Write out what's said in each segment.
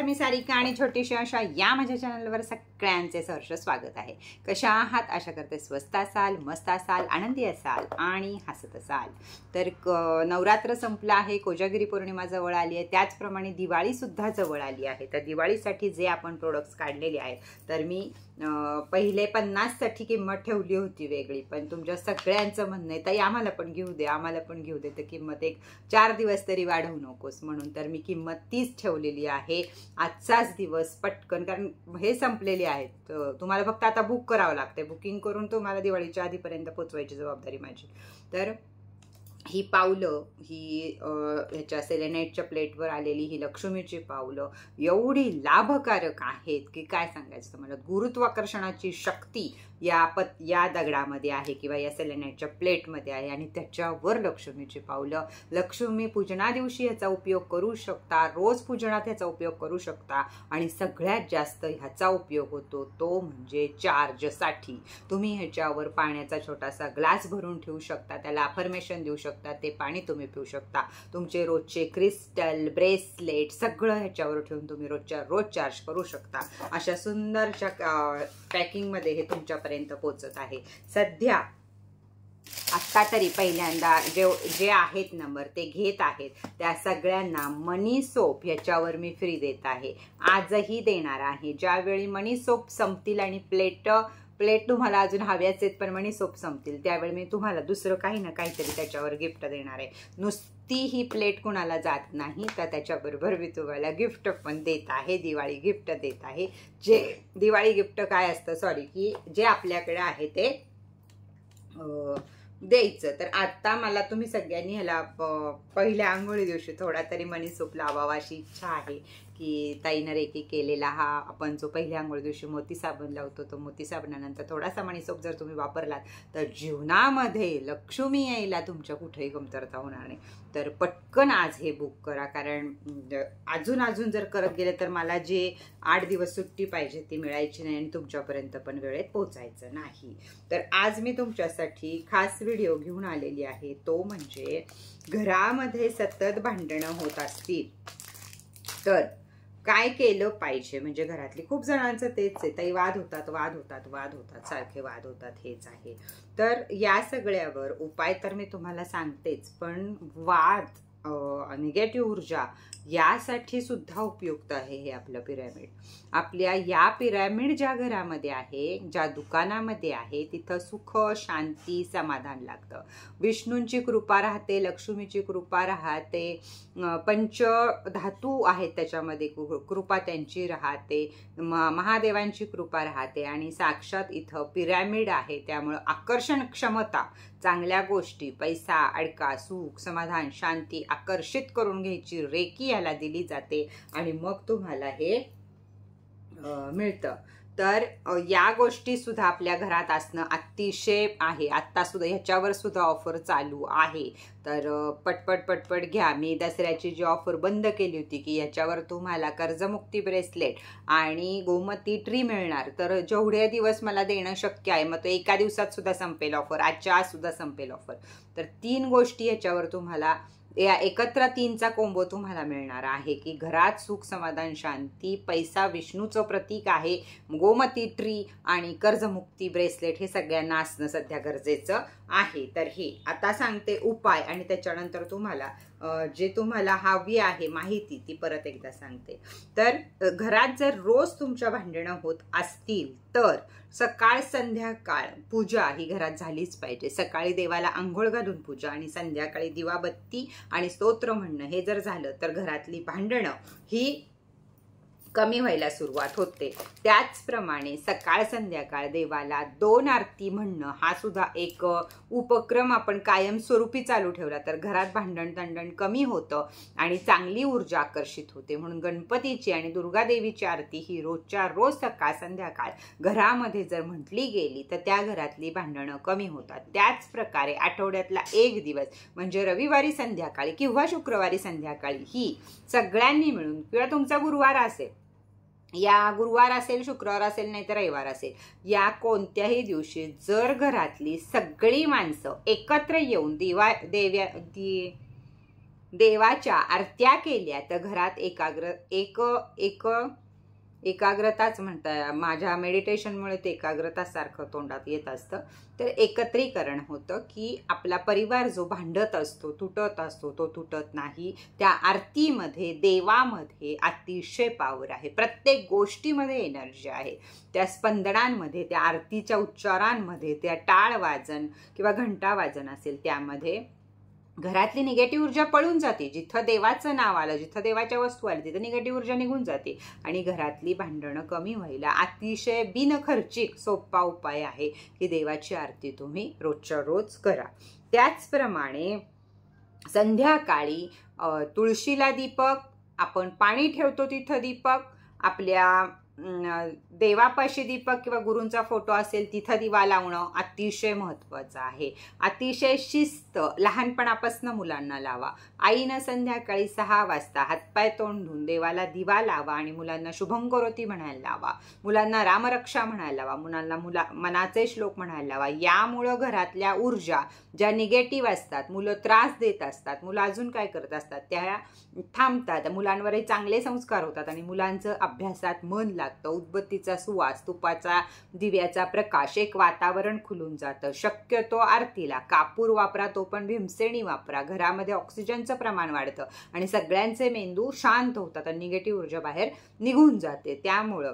मी सारिका आणि छोटीशी आशा या माझ्या चॅनलवर सगळ्यांचे सहर्ष स्वागत आहे। कशा आहात? आशा करते स्वस्त असाल, मस्त असाल, आनंदी असाल आणि हसत असाल। तर नवरात्र संपला आहे, कोजागिरी पौर्णिमा जवळ आली आहे, त्याचप्रमाणे दिवाळी सुद्धा जवळ आली आहे। तर दिवाळीसाठी जे आपण प्रोडक्ट्स काढलेले आहेत, तर मी पहिले 50 साठी किंमत ठेवली होती वेगळी, पण तुमच्या सगळ्यांचं म्हणणं आहे ताई आम्हाला पण घेऊ दे, आम्हाला पण घेऊ दे, तर किंमत एक 4 दिवस तरी वाढवू नकोस म्हणून तर मी किंमत 30 ठेवलेली आहे। आजचाच दिवस पटकन, कारण हे संपलेले आहेत, तुम्हाला फक्त आता बुक करावं लागते, बुकिंग करून तुम्हाला दिवाळीच्या आधीपर्यंत पोहोचवायची जबाबदारी माझी। तर ही पावलं, ही ह्याच्या सेलेनाइटच्या प्लेटवर आलेली ही लक्ष्मीची पावलं एवढी लाभकारक आहेत की काय सांगायचं तुम्हाला। गुरुत्वाकर्षणाची शक्ती या दगडामध्ये आहे किंवा या सेलेनाइटच्या प्लेटमध्ये आहे आणि त्याच्यावर लक्ष्मीची पावलं। लक्ष्मी पूजना दिवशी ह्याचा उपयोग करू शकता, रोज पूजनात ह्याचा उपयोग करू शकता आणि सगळ्यात जास्त ह्याचा उपयोग होतो तो म्हणजे चार्जसाठी। तुम्ही ह्याच्यावर पाण्याचा छोटासा ग्लास भरून ठेवू शकता, त्याला अफर्मेशन देऊ शकता, ते पाणी तुम्ही पिऊ शकता। तुमचे रोजचे क्रिस्टल, ब्रेसलेट सगळं ह्याच्यावर ठेवून तुम्ही रोजच्या रोज चार्ज करू शकता। अशा सुंदरशा पॅकिंगमध्ये हे तुमच्यापर्यंत पोहोचत आहे। सध्या आत्ता तरी पहिल्यांदा जे आहेत नंबर ते घेत आहेत त्या सगळ्यांना मनी सोप ह्याच्यावर मी फ्री देत आहे, आजही देणार आहे। ज्यावेळी मनी सोप संपतील आणि प्लेट तुम्हाला अजून हव्याच आहेत पण मनी सोप संपतील, त्यावेळी मी तुम्हाला दुसरं काही ना काहीतरी त्याच्यावर गिफ्ट देणार आहे। नुसती ही प्लेट कुणाला जात नाही, तर त्याच्याबरोबर मी तुम्हाला गिफ्ट पण देत आहे, दिवाळी गिफ्ट देत आहे। जे दिवाळी गिफ्ट काय असतं, सॉरी, की जे आपल्याकडे आहे ते द्यायचं। तर आता मला तुम्ही सगळ्यांनी ह्याला पहिल्या आंघोळी दिवशी थोडा तरी मनी सोप लावावा अशी इच्छा आहे की ताईनं रेकी केलेला हा आपण जो पहिल्या आंघोळी दिवशी मोती साबण लावतो, तो मोती साबणानंतर थोडासा मनी सोप जर तुम्ही वापरलात तर जीवनामध्ये लक्ष्मी यायला तुमच्या कुठेही कमतरता होणार नाही। तर पटकन आज हे बुक करा, कारण अजून जर करत गेले तर मला जे 8 दिवस सुट्टी पाहिजे ती मिळायची नाही आणि तुमच्यापर्यंत पण वेळेत पोहोचायचं नाही। तर आज मी तुमच्यासाठी खास व्हिडिओ घेऊन आलेली आहे, तो म्हणजे घरामध्ये सतत भांडणं होत असतील तर काय केलं पाहिजे। म्हणजे घरातली खूप जणांचं तेच आहे, ताई वाद होतात, सारखे वाद होतात, हेच आहे। तर या सगळ्यावर उपाय तर मी तुम्हाला सांगतेच, पण वाद, निगेटिव्ह ऊर्जा यासाठी सुद्धा उपयुक्त आहे हे आपलं पिरॅमिड। आपल्या या पिरॅमिड ज्या घरामध्ये आहे, ज्या दुकानामध्ये आहे, तिथं सुख, शांती, समाधान लागतं। विष्णूंची कृपा राहते, लक्ष्मीची कृपा राहते, पंचधातू आहेत त्याच्यामध्ये कृपा त्यांची राहते, महादेवांची कृपा राहते आणि साक्षात इथं पिरॅमिड आहे, त्यामुळं आकर्षण क्षमता, चांगल्या गोष्टी, पैसा, अडका, सुख, समाधान, शांती आकर्षित करून घ्यायची रेकी याला दिली जाते आणि मग तुम्हाला हे मिळतं। तर या गोष्टी सुद्धा आपल्या घरात असणं अतिशय आहे। आत्ता सुद्धा ह्याच्यावर सुद्धा ऑफर चालू आहे, तर पटपट घ्या। मी दसऱ्याची जी ऑफर बंद केली होती की याच्यावर तुम्हाला कर्जमुक्ती ब्रेसलेट आणि गोमती ट्री मिळणार, तर जेवढे दिवस मला देणं शक्य आहे, मग तो एका दिवसात सुद्धा संपेल ऑफर, आजच्या आज सुद्धा संपेल ऑफर। तर 3 गोष्टी ह्याच्यावर तुम्हाला या एकत्र 3चा कोंबो तुम्हाला मिळणार आहे की घरात सुख, समाधान, शांती, पैसा विष्णूचं प्रतीक आहे, गोमती ट्री आणि कर्जमुक्ती ब्रेसलेट हे सगळ्यांना असणं सध्या गरजेचं आहे। तर हे आता सांगते उपाय आणि त्याच्यानंतर तुम्हाला जे तुम्हाला हवी आहे माहिती ती परत एकदा सांगते। तर घरात जर रोज तुमच्या भांडणं होत असतील तर सकाळ संध्याकाळ पूजा ही घरात झालीच पाहिजे। सकाळी देवाला आंघोळ घालून पूजा आणि संध्याकाळी दिवाबत्ती आणि स्तोत्र म्हणणं हे जर झालं तर घरातली भांडणं ही कमी व्हायला सुरुवात होते। त्याचप्रमाणे सकाळ संध्याकाळ देवाला 2 आरती म्हणणं हा सुद्धा एक उपक्रम आपण कायमस्वरूपी चालू ठेवला तर घरात भांडण कमी होतं आणि चांगली ऊर्जा आकर्षित होते। म्हणून गणपतीची आणि दुर्गादेवीची आरती ही रोजच्या रोज सकाळ संध्याकाळ घरामध्ये जर म्हटली गेली तर त्या घरातली भांडणं कमी होतात। त्याच प्रकारे आठवड्यातला 1 दिवस म्हणजे रविवारी संध्याकाळी किंवा शुक्रवारी संध्याकाळी ही सगळ्यांनी मिळून, किंवा तुमचा गुरुवार असेल, या गुरुवार असेल, शुक्रवार असेल, नाही तर रविवार असेल, या कोणत्याही दिवशी जर घरातली सगळी माणसं एकत्र येऊन देवाच्या आरत्या केल्या तर घरात एकाग्रताच म्हणता, माझ्या मेडिटेशनमुळे ते एकाग्रतासारखं तोंडात येत असतं. तर एकत्रीकरण होतं की आपला परिवार जो भांडत असतो, तुटत असतो, तो तुटत नाही. त्या आरतीमध्ये, देवामध्ये अतिशय पावर आहे. प्रत्येक गोष्टीमध्ये एनर्जी आहे. त्या स्पंदनांमध्ये, त्या आरतीच्या उच्चारांमध्ये, त्या टाळ वाजन किंवा घंटा वाजन असेल त्यामध्ये घरातली निगेटिव्ह ऊर्जा पळून जाते. जिथं देवाचं नाव आलं, जिथं देवाच्या वस्तू आल्या, तिथं निगेटिव्ह ऊर्जा निघून जाते आणि घरातली भांडणं कमी व्हायला अतिशय बिनखर्चिक सोपा उपाय आहे की देवाची आरती तुम्ही रोजच्या रोज करा. त्याचप्रमाणे संध्याकाळी तुळशीला दीपक, आपण पाणी ठेवतो तिथं दीपक, आपल्या देवापाशी दीपक किंवा गुरूंचा फोटो असेल तिथं दिवा लावणं अतिशय महत्त्वाचं आहे. अतिशय शिस्त लहानपणापासून मुलांना लावा. आईनं संध्याकाळी 6 वाजता हातपाय तोंड धुवून देवाला दिवा लावा आणि मुलांना शुभं करोती म्हणायला लावा, मुलांना रामरक्षा म्हणायला लावा, मुलांना मनाचे श्लोक म्हणायला लावा. यामुळं घरातल्या ऊर्जा ज्या निगेटिव्ह असतात, मुलं त्रास देत असतात, मुलं अजून काय करत असतात, त्या थांबतात. मुलांवरही चांगले संस्कार होतात आणि मुलांचं अभ्यासात मन लागतं. उदबत्तीचा सुवास, तुपाचा दिव्याचा प्रकाश, एक वातावरण खुलून जातं. शक्यतो आरतीला कापूर वापरा, तो पण भीमसेनी वापरा. घरामध्ये ऑक्सिजनचं प्रमाण वाढतं आणि सगळ्यांचे मेंदू शांत होतात आणि निगेटिव्ह ऊर्जा बाहेर निघून जाते. त्यामुळं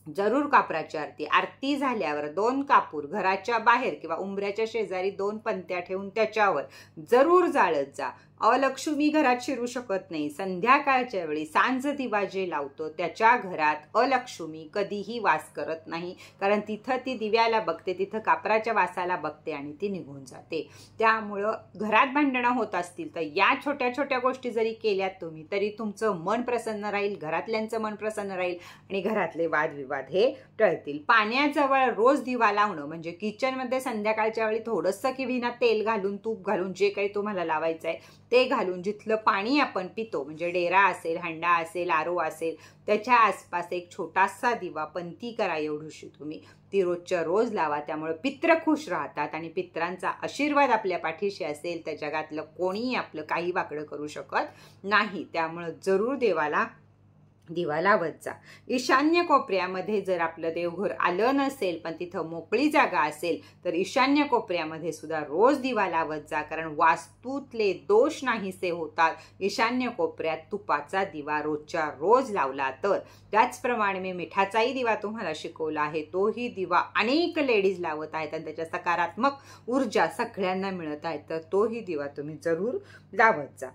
जरूर कापराची आरती झाल्यावर 2 कापूर घराच्या बाहेर किंवा उंबऱ्याच्या शेजारी 2 पंत्या ठेवून त्याच्यावर जरूर जाळत जा. अलक्ष्मी घरात शिरू शकत नाही. संध्याकाळच्या वेळी सांज दिवा जे लावतो त्याच्या घरात अलक्ष्मी कधीही वास करत नाही, कारण तिथं ती दिव्याला बघते, तिथं कापराच्या वासाला बघते आणि ती निघून जाते. त्यामुळं घरात भांडणं होत असतील तर या छोट्या छोट्या गोष्टी जरी केल्यात तुम्ही तरी तुमचं मन प्रसन्न राहील, घरातल्यांचं मन प्रसन्न राहील आणि घरातले वादविवाद हे टळतील. पाण्याजवळ रोज दिवा लावणं म्हणजे किचनमध्ये संध्याकाळच्या वेळी थोडंसं किंवा तेल घालून, तूप घालून, जे काही तुम्हाला लावायचं आहे ते घालून जिथलं पाणी आपण पितो म्हणजे डेरा असेल, हंडा असेल, आरो असेल, त्याच्या आसपास एक छोटासा दिवा पंती करा एवढीशी तुम्ही, ती रोजच्या रोज लावा. त्यामुळे पित्र खुश राहतात आणि पित्रांचा आशीर्वाद आपल्या पाठीशी असेल तर जगातलं कोणीही आपलं काही वाकडं करू शकत नाही. त्यामुळं जरूर देवाला दिवा लावत जा. ईशान्य कोपऱ्यामध्ये जर आपलं देवघर आलं नसेल पण तिथं मोकळी जागा असेल तर ईशान्य कोपऱ्यामध्ये सुद्धा रोज दिवा लावत जा, कारण वास्तूतले दोष नाहीसे होतात ईशान्य कोपऱ्यात तुपाचा दिवा रोजच्या रोज लावला तर. त्याचप्रमाणे मी मिठाचाही दिवा तुम्हाला शिकवला आहे. तोही दिवा अनेक लेडीज लावत आहेत आणि त्याच्या सकारात्मक ऊर्जा सगळ्यांना मिळत आहे, तर तोही दिवा तुम्ही जरूर लावत जा.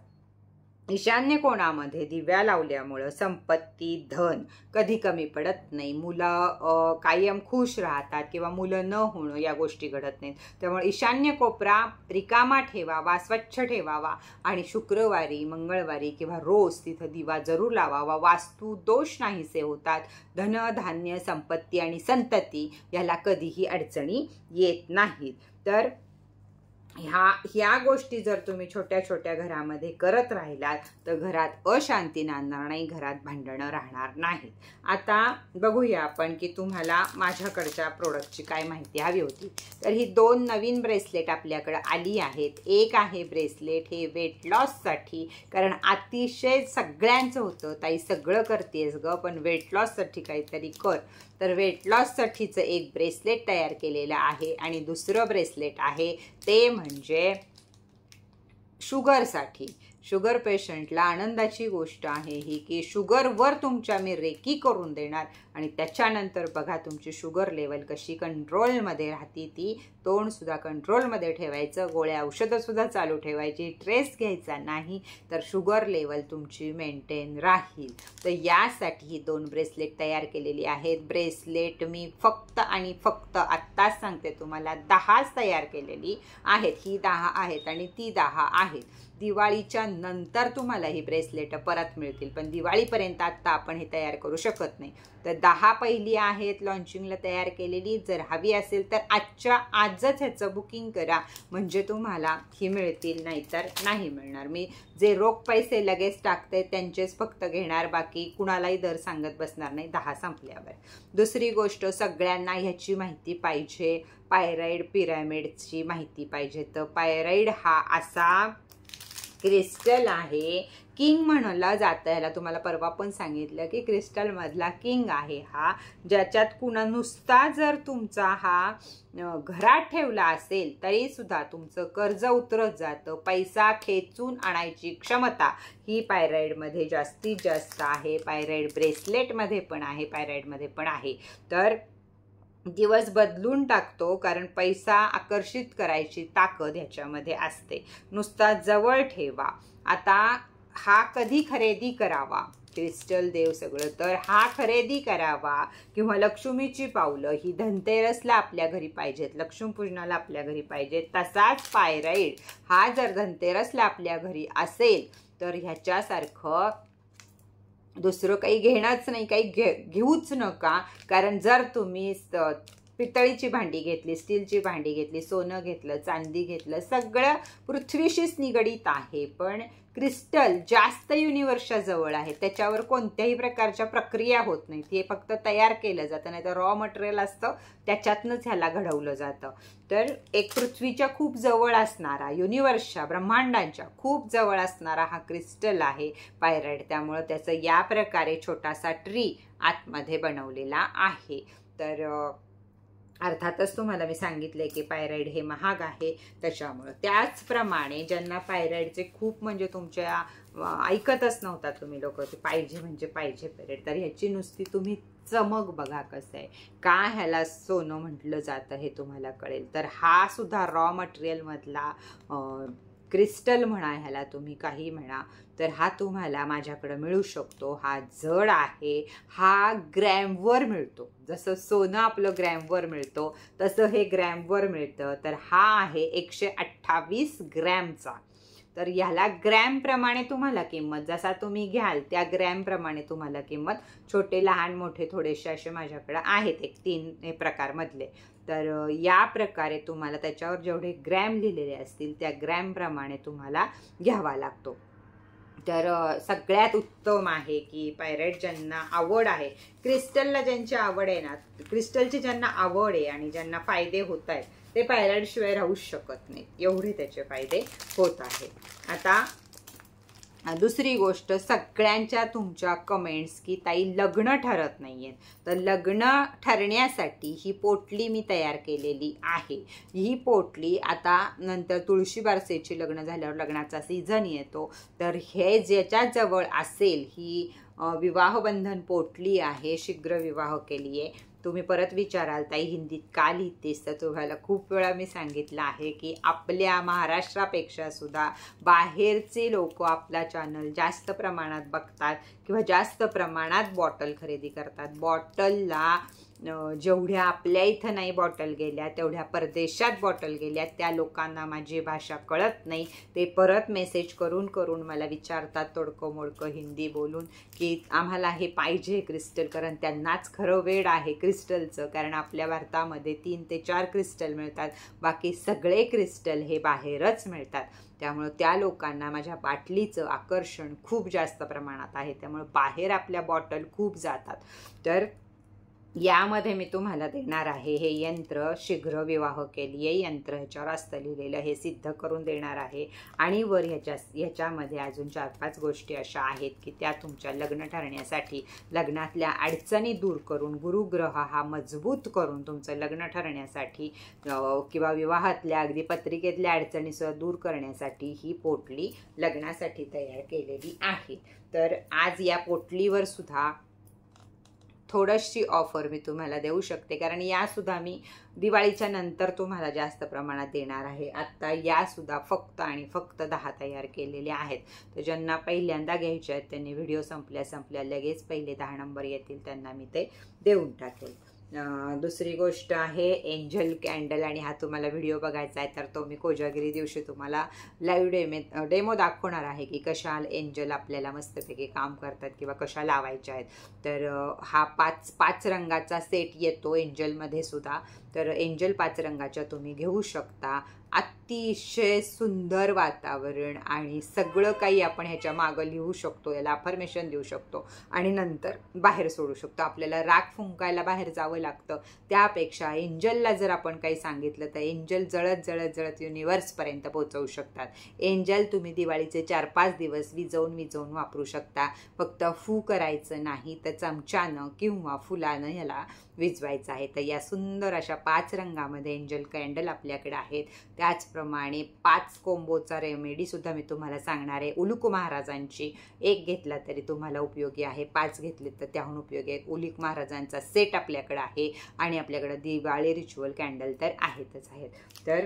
ईशान्य कोणामध्ये दिव्या लावल्यामुळं संपत्ती, धन कधी कमी पडत नाही. मुलं कायम खुश राहतात किंवा मुलं न होणं या गोष्टी घडत नाहीत. त्यामुळे ईशान्य कोपरा रिकामा ठेवावा, स्वच्छ ठेवावा आणि शुक्रवारी, मंगळवारी किंवा रोज तिथं दिवा जरूर लावावा. वास्तू दोष नाहीसे होतात. धन, धान्य, संपत्ती आणि संतती याला कधीही अडचणी येत नाहीत. तर ह्या गोष्टी जर तुम्ही छोट्या छोट्या घरामध्ये करत राहिलात तर घरात अशांती नांदणार नाही, घरात भांडणं राहणार नाहीत. आता बघूया आपण की तुम्हाला माझ्याकडच्या प्रोडक्टची काय माहिती हवी होती. तर ही 2 नवीन ब्रेसलेट आपल्याकडे आली आहेत. एक आहे ब्रेसलेट हे वेट लॉससाठी, कारण अतिशय सगळ्यांचं होतं ताई सगळं करतेस ग पण वेट लॉससाठी काहीतरी कर. तर वेट लॉससाठीचं एक ब्रेसलेट तयार केलेलं आहे आणि दुसरं ब्रेसलेट आहे ते म्हणजे शुगरसाठी. शुगर पेशंटला आनंदाची गोष्ट आहे ही की शुगरवर तुमच्या मी रेकी करून देणार आणि त्याच्यानंतर बघा तुमची शुगर लेवल कशी कंट्रोलमध्ये राहते. ती तोंडसुद्धा कंट्रोलमध्ये ठेवायचं, गोळ्या औषधंसुद्धा चालू ठेवायची, स्ट्रेस घ्यायचा नाही, तर शुगर लेवल तुमची मेंटेन राहील. तर यासाठी ही 2 ब्रेसलेट तयार केलेली आहेत. ब्रेसलेट मी फक्त आणि फक्त आत्ताच सांगते तुम्हाला 10च तयार केलेली आहेत. ही 10 आहेत आणि ती 10 आहेत. दिवाळीच्या नंतर तुम्हाला ही ब्रेसलेट परत मिळतील, पण दिवाळीपर्यंत आत्ता आपण हे तयार करू शकत नाही. तर 10 पहिली आहेत लॉन्चिंगला तयार केलेली. जर हवी असेल तर आजच्या आजच ह्याचं बुकिंग करा म्हणजे तुम्हाला ही मिळतील, नाहीतर नाही मिळणार. मी जे रोख पैसे लगेच टाकते त्यांचेच फक्त घेणार, बाकी कुणालाही दर सांगत बसणार नाही 10 संपल्यावर. दुसरी गोष्ट, सगळ्यांना ह्याची माहिती पाहिजे, पायराईड पिरॅमिडची माहिती पाहिजे. तर पायराईड हा असा क्रिस्टल आहे किंग म्हणलं जातं ह्याला. तुम्हाला परवा पण सांगितलं की क्रिस्टल मधला किंग आहे हा, ज्याच्यात कुणा नुसता जर तुमचा हा घरात ठेवला असेल तरी सुद्धा तुमचं कर्ज उतरत जातं. पैसा खेचून आणायची क्षमता ही पायराईडमध्ये जास्तीत जास्त आहे. पायराईड ब्रेसलेटमध्ये पण आहे, पायराईडमध्ये पण आहे. तर दिवस बदलून टाकतो, कारण पैसा आकर्षित करायची ताकद ह्याच्यामध्ये असते. नुसता जवळ ठेवा. आता हा कधी खरेदी करावा, क्रिस्टल देव सगळं, तर हा खरेदी करावा किंवा लक्ष्मीची पावलं ही धनतेरसला आपल्या घरी पाहिजेत, लक्ष्मीपूजनाला आपल्या घरी पाहिजेत. तसाच पायराईड हा जर धनतेरसला आपल्या घरी असेल तर ह्याच्यासारखं दुसरं काही घेणंच नाही, काही घेऊच नका. कारण जर तुम्ही पितळीची भांडी घेतली, स्टीलची भांडी घेतली, सोनं घेतलं, चांदी घेतलं, सगळं पृथ्वीशीच निगडीत आहे. पण क्रिस्टल जास्त युनिवर्सच्या जवळ आहे, त्याच्यावर कोणत्याही प्रकारच्या प्रक्रिया होत नाहीत. हे फक्त तयार केलं जातं, नाही तर रॉ मटेरियल असतं त्याच्यातनंच ह्याला घडवलं जातं. तर एक पृथ्वीच्या खूप जवळ असणारा, युनिवर्सच्या ब्रह्मांडांच्या खूप जवळ असणारा हा क्रिस्टल आहे पायराईड. त्यामुळं त्याचं या प्रकारे छोटासा ट्री आतमध्ये बनवलेला आहे. तर अर्थातच तुम्हाला मी सांगितलंय की पायराईड हे महाग आहे त्याच्यामुळं. त्याचप्रमाणे ज्यांना पायराईडचे खूप म्हणजे तुमच्या ऐकतच नव्हता तुम्ही लोक, ते पाहिजे म्हणजे पाहिजे पायराईड, तर ह्याची नुसती तुम्ही चमक बघा कसं आहे. का ह्याला सोनं म्हटलं जातं हे तुम्हाला कळेल. तर हा सुद्धा रॉ मटेरियलमधला क्रिस्टल म्हणा, ह्याला तुम्ही काही म्हणा, तर हा तुम्हाला माझ्याकडं मिळू शकतो. हा जड आहे, हा ग्रॅमवर मिळतो. जसं सोनं आपलं ग्रॅमवर मिळतो तसं हे ग्रॅमवर मिळतं. तर हा आहे 128 ग्रॅमचा. तर ह्याला ग्रॅमप्रमाणे तुम्हाला किंमत, जसा तुम्ही घ्याल त्या ग्रॅमप्रमाणे तुम्हाला किंमत. छोटे लहान मोठे थोडेसे असे माझ्याकडे आहेत, एक 3 प्रकारमधले. तर या प्रकारे तुम्हाला त्याच्यावर जेवढे ग्रॅम लिहिलेले असतील त्या ग्रॅमप्रमाणे तुम्हाला घ्यावा लागतो. तर सगळ्यात उत्तम आहे की पायराईड ज्यांना आवड आहे, क्रिस्टलला ज्यांची आवड आहे ना, क्रिस्टलची ज्यांना आवड आहे आणि ज्यांना फायदे होत आहेत ते पायराईड शिवाय राहूच शकत नाहीत, एवढे त्याचे फायदे होत आहेत. आता दुसरी गोष्ट, सगळ्यांच्या तुमच्या कमेंट्स की ताई लग्न ठरत नाहीये, तर लग्न ठरण्यासाठी ही पोटली मी तयार केलेली आहे. ही पोटली आता नंतर तुळशी बारसेची लग्न झाल्यावर लग्नाचा सीझन येतो, तर हे ज्याच्याजवळ असेल ही विवाहबंधन पोटली आहे, शीघ्र विवाह केली आहे. तुम्ही परत विचाराल ताई हिंदीत का लिहितेस, तर तुम्हाला खूप वेळा मी सांगितलं आहे की आपल्या महाराष्ट्रापेक्षा सुद्धा बाहेरचे लोक आपला चॅनल जास्त प्रमाणात बघतात किंवा जास्त प्रमाणात बॉटल खरेदी करतात. बॉटलला जेवढ्या आपल्या इथं नाही बॉटल गेल्या तेवढ्या परदेशात बॉटल गेल्या. त्या लोकांना माझी भाषा कळत नाही, ते परत मेसेज करून करून मला विचारतात तोडकं मोडकं हिंदी बोलून की आम्हाला हे पाहिजे क्रिस्टल, कारण त्यांनाच खरं वेड आहे क्रिस्टलचं. कारण आपल्या भारतामध्ये 3 ते 4 क्रिस्टल मिळतात, बाकी सगळे क्रिस्टल हे बाहेरच मिळतात. त्यामुळं त्या लोकांना माझ्या बाटलीचं आकर्षण खूप जास्त प्रमाणात आहे, त्यामुळं बाहेर आपल्या बॉटल खूप जातात. तर यामध्ये मी तुम्हाला देणार आहे हे यंत्र, शीघ्र विवाह केली आहे यंत्र, ह्याच्यावर असतं लिहिलेलं, हे सिद्ध करून देणार आहे. आणि वर ह्याच्यामध्ये अजून 4-5 गोष्टी अशा आहेत की त्या तुमच्या लग्न ठरण्यासाठी, लग्नातल्या अडचणी दूर करून, गुरुग्रह हा मजबूत करून तुमचं लग्न ठरण्यासाठी किंवा विवाहातल्या अगदी पत्रिकेतल्या अडचणीसह दूर करण्यासाठी ही पोटली लग्नासाठी तयार केलेली आहे. तर आज या पोटलीवर सुद्धा थोडीशी ऑफर मी तुम्हाला देऊ शकते, कारण यासुद्धा मी दिवाळीच्या नंतर तुम्हाला जास्त प्रमाणात देणार आहे. आत्ता यासुद्धा फक्त आणि फक्त 10 तयार केलेले आहेत. तर ज्यांना पहिल्यांदा घ्यायचे आहेत त्यांनी व्हिडिओ संपल्या लगेच पहिले 10 नंबर येतील त्यांना मी ते देऊन टाकेल. दुसरी गोष्ट आहे एंजल कॅन्डल, आणि हा तुम्हाला व्हिडिओ बघायचा आहे तर तो मी कोजागिरी दिवशी तुम्हाला लाईव्ह डेमो दाखवणार आहे की कशा एंजल आपल्याला मस्तपैकी काम करतात किंवा कशा लावायच्या आहेत. तर हा 5 रंगाचा सेट येतो एंजलमध्ये सुद्धा. तर एंजल 5 रंगाच्या तुम्ही घेऊ शकता. अतिशय सुंदर वातावरण आणि सगळं काही आपण ह्याच्या मागं लिहू शकतो, याला अफर्मेशन देऊ शकतो आणि नंतर बाहेर सोडू शकतो. आपल्याला राख फुंकायला बाहेर जावं लागतं, त्यापेक्षा एंजलला जर आपण काही सांगितलं तर एंजल जळत जळत जळत युनिवर्सपर्यंत पोहोचवू शकतात. एंजल तुम्ही दिवाळीचे 4-5 दिवस विजवून वापरू शकता. फक्त फू करायचं नाही तर चमच्यानं किंवा फुलानं ह्याला विजवायचं आहे. तर या सुंदर अशा 5 रंगामध्ये एंजल कॅन्डल आपल्याकडे आहेत. त्याचप्रमाणे 5 कोंबोचा रेमेडी सुद्धा मी तुम्हाला सांगणार आहे. उलुक महाराजांची एक घेतला तरी तुम्हाला उपयोगी आहे, 5 घेतले तर त्याहून उपयोगी आहे. उलुक महाराजांचा सेट आपल्याकडे आहे आणि आपल्याकडे दिवाळी रिच्युअल कॅन्डल तर आहेतच आहेत. तर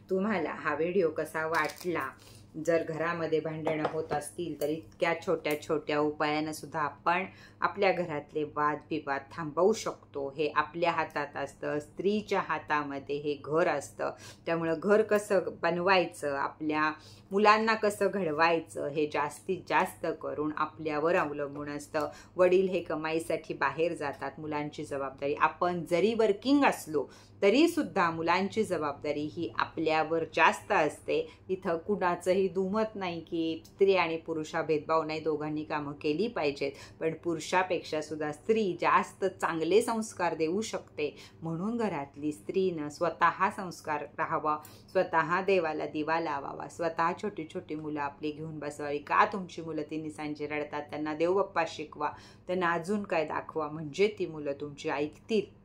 तुम्हाला हा व्हिडिओ कसा वाटला? जर घरामध्ये भांडणं होत असतील तर इतक्या छोट्या छोट्या उपायानं सुद्धा आपण आपल्या घरातले वादविवाद थांबवू शकतो. हे आपल्या हातात असतं, स्त्रीच्या हातामध्ये हे घर असतं. त्यामुळं घर कसं बनवायचं, आपल्या मुलांना कसं घडवायचं हे जास्तीत जास्त करून आपल्यावर अवलंबून असतं. वडील हे कमाईसाठी बाहेर जातात, मुलांची जबाबदारी, आपण जरी वर्किंग असलो तरी सुद्धा मुलांची जबाबदारी ही आपल्यावर जास्त असते. इथं कुणाचंही दुमत नाही की स्त्री आणि पुरुष हा भेदभाव नाही, दोघांनी कामं केली पाहिजेत, पण पुरुषापेक्षा सुद्धा स्त्री जास्त चांगले संस्कार देऊ शकते. म्हणून घरातली स्त्रीनं स्वतः संस्कार राहावा, स्वतः देवाला दिवा लावावा, स्वतः छोटी छोटी मुलं आपली घेऊन बसवावी. का तुमची मुलं ती निसांची रडतात, त्यांना देवबाप्पा शिकवा, त्यांना अजून काय दाखवा, म्हणजे ती मुलं तुमची ऐकतील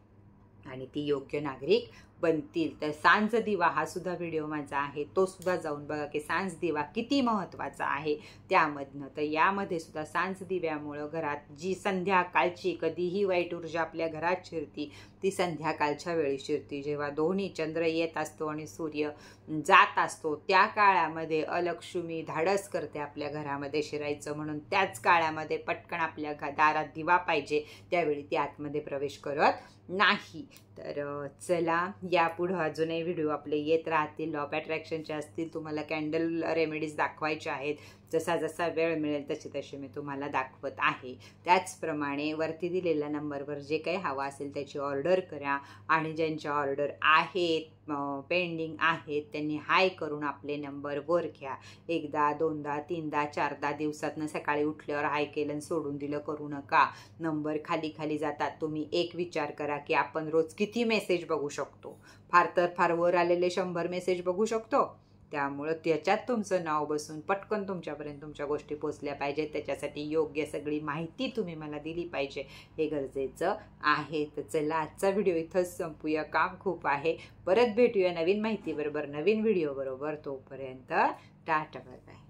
आणि ती योग्य नागरिक बनतील. तर सांज दिवा हा सुद्धा व्हिडिओ माझा आहे, तो सुद्धा जाऊन बघा की सांज दिवा किती महत्त्वाचा आहे त्यामधनं. तर यामध्ये सुद्धा सांज दिव्यामुळं घरात जी संध्याकाळची कधीही वाईट ऊर्जा आपल्या घरात शिरती ती संध्याकाळच्या वेळी शिरती, जेव्हा दोन्ही चंद्र येत असतो आणि सूर्य जात असतो त्या काळामध्ये अलक्ष्मी धाडस करते आपल्या घरामध्ये शिरायचं. म्हणून त्याच काळामध्ये पटकन आपल्या दारात दिवा पाहिजे, त्यावेळी ती आतमध्ये प्रवेश करत नाही. तर चला, यापुढं अजूनही व्हिडिओ आपले येत राहतील. लॉ ऑफ अट्रॅक्शनचे असतील, तुम्हाला कॅन्डल रेमेडीज दाखवायचे आहेत, जसा जसा वेळ मिळेल तशी तशी मी तुम्हाला दाखवत आहे. त्याचप्रमाणे वरती दिलेल्या नंबरवर जे काही हवं असेल त्याची ऑर्डर करा आणि ज्यांच्या ऑर्डर आहेत पेंडिंग आहेत त्यांनी हाय करून आपले नंबर वर घ्या. 1दा 2दा 3दा 4दा दिवसातनं सकाळी उठल्यावर हाय केलं सोडून दिलं करू नका. नंबर खाली खाली जातात. तुम्ही एक विचार करा की आपण रोज किती मेसेज बघू शकतो? फार तर फार वर आलेले 100 मेसेज बघू शकतो. त्यामुळं त्याच्यात तुमचं नाव बसून पटकन तुमच्यापर्यंत तुमच्या गोष्टी पोचल्या पाहिजेत. त्याच्यासाठी योग्य सगळी माहिती तुम्ही मला दिली पाहिजे, हे गरजेचं आहे. तर चला, आजचा व्हिडिओ इथंच संपूया, काम खूप आहे. परत भेटूया नवीन माहितीबरोबर, नवीन व्हिडिओ बरोबर. तोपर्यंत टाटा बाय बाय.